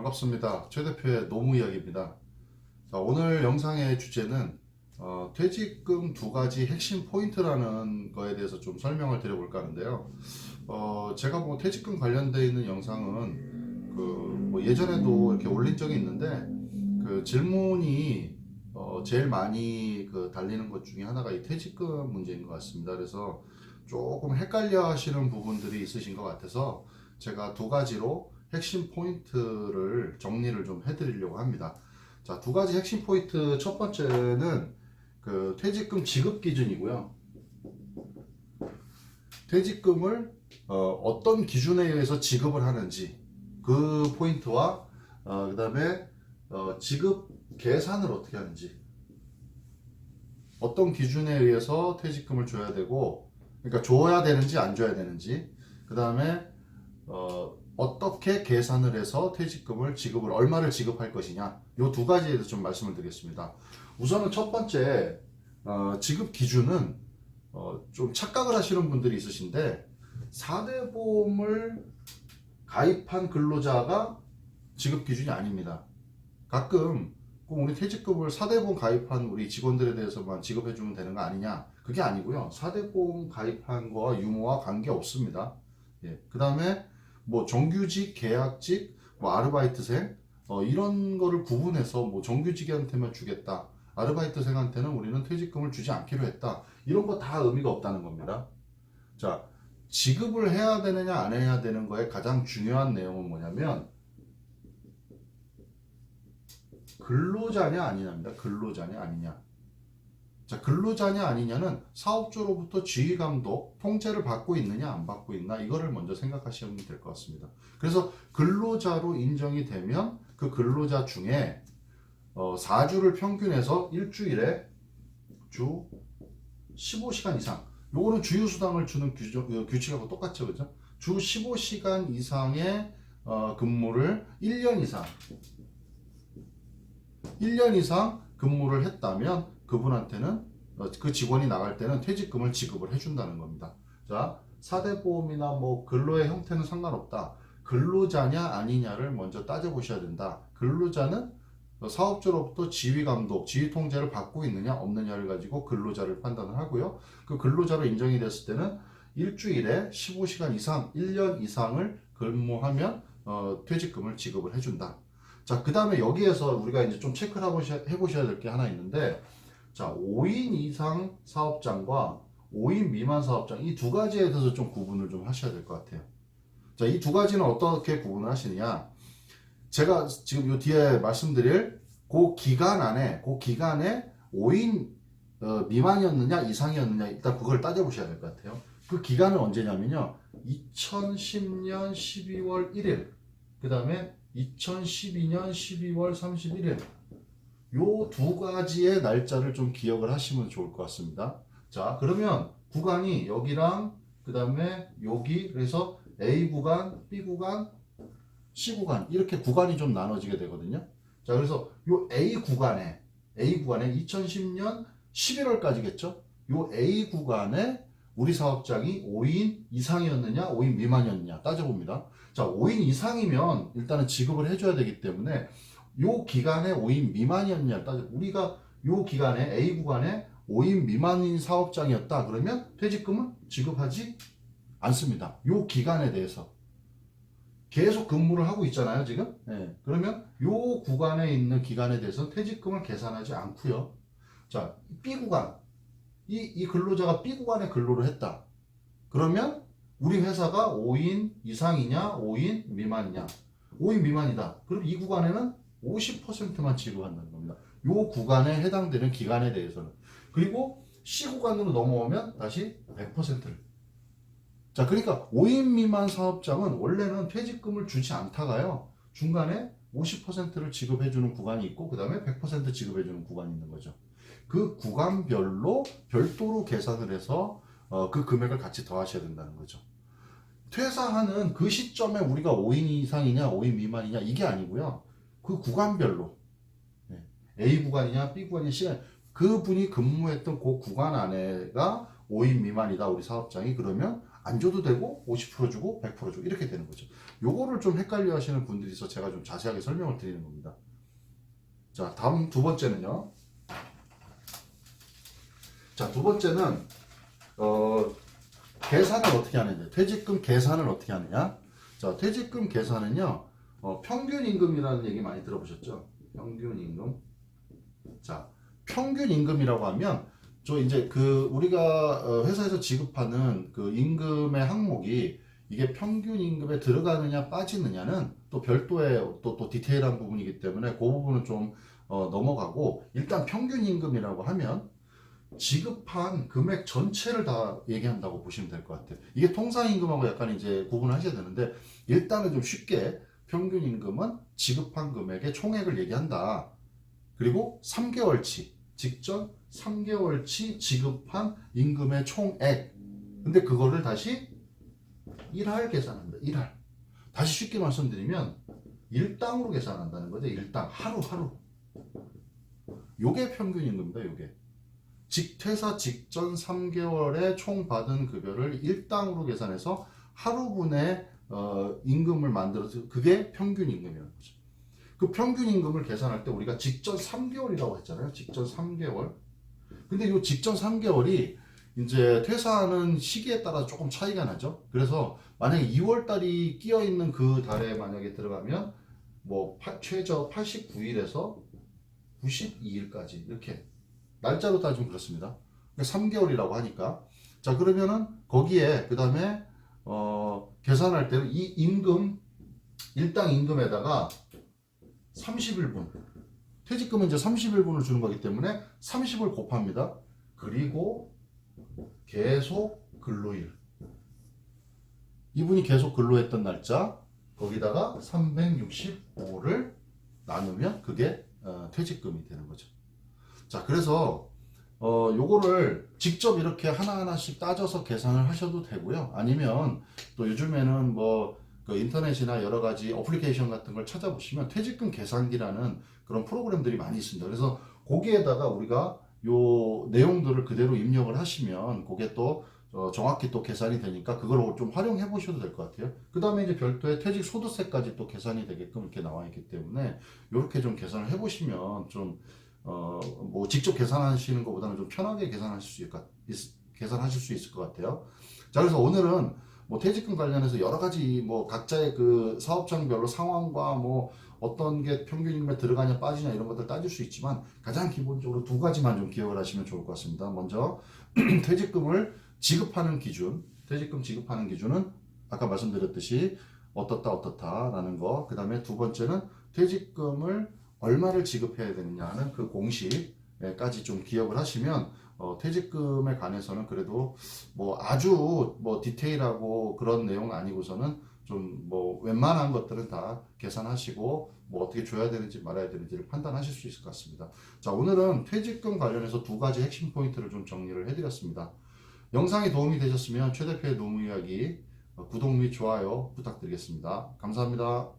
반갑습니다. 최 대표의 노무 이야기입니다. 자, 오늘 영상의 주제는 퇴직금 두 가지 핵심 포인트라는 거에 대해서 좀 설명을 드려볼까 하는데요. 제가 뭐 퇴직금 관련되어 있는 영상은 뭐 예전에도 이렇게 올린 적이 있는데 그 질문이 제일 많이 달리는 것 중에 하나가 이 퇴직금 문제인 것 같습니다. 그래서 조금 헷갈려 하시는 부분들이 있으신 것 같아서 제가 두 가지로 핵심 포인트를 정리를 좀 해드리려고 합니다. 자, 두 가지 핵심 포인트. 첫 번째는 그 퇴직금 지급 기준이고요. 퇴직금을 어떤 기준에 의해서 지급을 하는지 그 포인트와 그 다음에 지급 계산을 어떻게 하는지, 어떤 기준에 의해서 퇴직금을 줘야 되고, 그러니까 줘야 되는지 안 줘야 되는지, 그 다음에 어떻게 계산을 해서 퇴직금을 지급을 얼마를 지급할 것이냐, 이 두 가지에 대해서 좀 말씀을 드리겠습니다. 우선은 첫 번째 지급 기준은 좀 착각을 하시는 분들이 있으신데, 4대 보험을 가입한 근로자가 지급 기준이 아닙니다. 가끔 꼭 우리 퇴직금을 4대 보험 가입한 우리 직원들에 대해서만 지급해 주면 되는 거 아니냐, 그게 아니고요. 4대 보험 가입한 거와 유무와 관계 없습니다. 예. 그 다음에 뭐 정규직, 계약직, 뭐 아르바이트생 이런 거를 구분해서 뭐 정규직한테만 주겠다, 아르바이트생한테는 우리는 퇴직금을 주지 않기로 했다, 이런 거 다 의미가 없다는 겁니다. 자, 지급을 해야 되느냐 안 해야 되는 거에 가장 중요한 내용은 뭐냐면 근로자냐 아니냐입니다. 근로자냐 아니냐. 자, 근로자냐 아니냐는 사업주로부터 지휘 감독, 통제를 받고 있느냐 안 받고 있나, 이거를 먼저 생각하시면 될 것 같습니다. 그래서 근로자로 인정이 되면 그 근로자 중에 4주를 평균해서 일주일에 주 15시간 이상, 요거는 주휴수당을 주는 규칙하고 똑같죠, 그죠? 주 15시간 이상의 근무를 1년 이상 근무를 했다면 그분한테는 그 직원이 나갈 때는 퇴직금을 지급을 해준다는 겁니다. 자, 4대 보험이나 뭐 근로의 형태는 상관없다. 근로자냐 아니냐를 먼저 따져보셔야 된다. 근로자는 사업주로부터 지휘 감독, 지휘 통제를 받고 있느냐 없느냐를 가지고 근로자를 판단을 하고요. 그 근로자로 인정이 됐을 때는 일주일에 15시간 이상, 1년 이상을 근무하면 퇴직금을 지급을 해준다. 자, 그 다음에 여기에서 우리가 이제 좀 체크를 해보셔야 될 게 하나 있는데, 자, 5인 이상 사업장과 5인 미만 사업장, 이 두 가지에 대해서 좀 구분을 좀 하셔야 될 것 같아요. 자, 이 두 가지는 어떻게 구분을 하시느냐. 제가 지금 요 뒤에 말씀드릴 그 기간에 5인 미만이었느냐 이상이었느냐, 일단 그걸 따져보셔야 될 것 같아요. 그 기간은 언제냐면요, 2010년 12월 1일, 그 다음에 2012년 12월 31일, 요 두 가지의 날짜를 좀 기억을 하시면 좋을 것 같습니다. 자, 그러면 구간이 여기랑 그 다음에 여기, 그래서 A 구간, B 구간, C 구간, 이렇게 구간이 좀 나눠지게 되거든요. 자, 그래서 요 A 구간에 2010년 11월까지겠죠. 요 A 구간에 우리 사업장이 5인 이상이었느냐 5인 미만이었느냐 따져봅니다. 자, 5인 이상이면 일단은 지급을 해줘야 되기 때문에 요 기간에 5인 미만이었느냐 따져. 우리가 요 기간에 A 구간에 5인 미만인 사업장이었다 그러면 퇴직금은 지급하지 않습니다. 요 기간에 대해서 계속 근무를 하고 있잖아요, 지금. 네. 그러면 요 구간에 있는 기간에 대해서는 퇴직금을 계산하지 않고요. 자, B 구간, 이 근로자가 B 구간에 근로를 했다. 그러면 우리 회사가 5인 이상이냐 5인 미만이냐. 5인 미만이다. 그럼 이 구간에는 50%만 지급한다는 겁니다. 요 구간에 해당되는 기간에 대해서는. 그리고 C 구간으로 넘어오면 다시 100%를. 자, 그러니까 5인 미만 사업장은 원래는 퇴직금을 주지 않다가요, 중간에 50%를 지급해주는 구간이 있고 그 다음에 100% 지급해주는 구간이 있는 거죠. 그 구간별로 별도로 계산을 해서 그 금액을 같이 더하셔야 된다는 거죠. 퇴사하는 그 시점에 우리가 5인 이상이냐 5인 미만이냐 이게 아니고요, 그 구간별로 A 구간이냐 B 구간이냐 시간, 그분이 근무했던 그 구간 안에가 5인 미만이다 우리 사업장이, 그러면 안 줘도 되고 50% 주고 100% 주고 이렇게 되는 거죠. 요거를 좀 헷갈려 하시는 분들이 있어 제가 좀 자세하게 설명을 드리는 겁니다. 자, 다음 두 번째는요. 자, 두 번째는 계산을 어떻게 하느냐. 퇴직금 계산을 어떻게 하느냐. 자, 퇴직금 계산은요. 평균 임금이라는 얘기 많이 들어보셨죠? 평균 임금. 자, 평균 임금이라고 하면 저 이제 그 우리가 회사에서 지급하는 그 임금의 항목이 이게 평균 임금에 들어가느냐 빠지느냐는 또 별도의 또 디테일한 부분이기 때문에 그 부분은 좀 넘어가고 일단 평균 임금이라고 하면 지급한 금액 전체를 다 얘기한다고 보시면 될 것 같아요. 이게 통상임금하고 약간 이제 구분하셔야 되는데 일단은 좀 쉽게 평균 임금은 지급한 금액의 총액을 얘기한다. 그리고 3개월치, 직전 3개월치 지급한 임금의 총액. 근데 그거를 다시 일할 계산한다. 일할. 다시 쉽게 말씀드리면 일당으로 계산한다는 거죠. 일당. 하루. 요게 평균 임금입니다. 요게. 퇴사 직전 3개월에 총 받은 급여를 일당으로 계산해서 하루분의 임금을 만들어서 그게 평균 임금이라는 거죠. 그 평균 임금을 계산할 때 우리가 직전 3개월이라고 했잖아요. 직전 3개월. 근데 이 직전 3개월이 이제 퇴사하는 시기에 따라 조금 차이가 나죠. 그래서 만약에 2월 달이 끼어 있는 그 달에 만약에 들어가면 뭐 최저 89일에서 92일까지 이렇게 날짜로 따지면 그렇습니다. 3개월이라고 하니까. 자, 그러면은 거기에 그 다음에 계산할 때는 이 임금 일당 임금에다가 30일분 퇴직금은 이제 30일분을 주는 거기 때문에 30을 곱합니다. 그리고 계속 근로일 이분이 계속 근로했던 날짜 거기다가 365를 나누면 그게 퇴직금이 되는 거죠. 자, 그래서 요거를 직접 이렇게 하나하나씩 따져서 계산을 하셔도 되고요. 아니면 또 요즘에는 뭐 그 인터넷이나 여러 가지 어플리케이션 같은 걸 찾아보시면 퇴직금 계산기라는 그런 프로그램들이 많이 있습니다. 그래서 거기에다가 우리가 요 내용들을 그대로 입력을 하시면 그게 또 정확히 또 계산이 되니까 그걸 좀 활용해 보셔도 될 것 같아요. 그 다음에 이제 별도의 퇴직 소득세까지 또 계산이 되게끔 이렇게 나와 있기 때문에 이렇게 좀 계산을 해 보시면 좀 뭐 직접 계산하시는 것보다는 좀 편하게 계산하실 수 있을 것 같아요. 자, 그래서 오늘은 뭐 퇴직금 관련해서 여러 가지 뭐 각자의 그 사업장별로 상황과 뭐 어떤 게 평균 임금에 들어가냐 빠지냐 이런 것들 따질 수 있지만 가장 기본적으로 두 가지만 좀 기억을 하시면 좋을 것 같습니다. 먼저 퇴직금을 지급하는 기준, 퇴직금 지급하는 기준은 아까 말씀드렸듯이 어떻다라는 거. 그 다음에 두 번째는 퇴직금을 얼마를 지급해야 되느냐 하는 그 공식까지 좀 기억을 하시면 퇴직금에 관해서는 그래도 뭐 아주 뭐 디테일하고 그런 내용 아니고서는 좀 뭐 웬만한 것들은 다 계산하시고 뭐 어떻게 줘야 되는지 말아야 되는지를 판단하실 수 있을 것 같습니다. 자, 오늘은 퇴직금 관련해서 두 가지 핵심 포인트를 좀 정리를 해드렸습니다. 영상이 도움이 되셨으면 최 대표의 노무 이야기 구독 및 좋아요 부탁드리겠습니다. 감사합니다.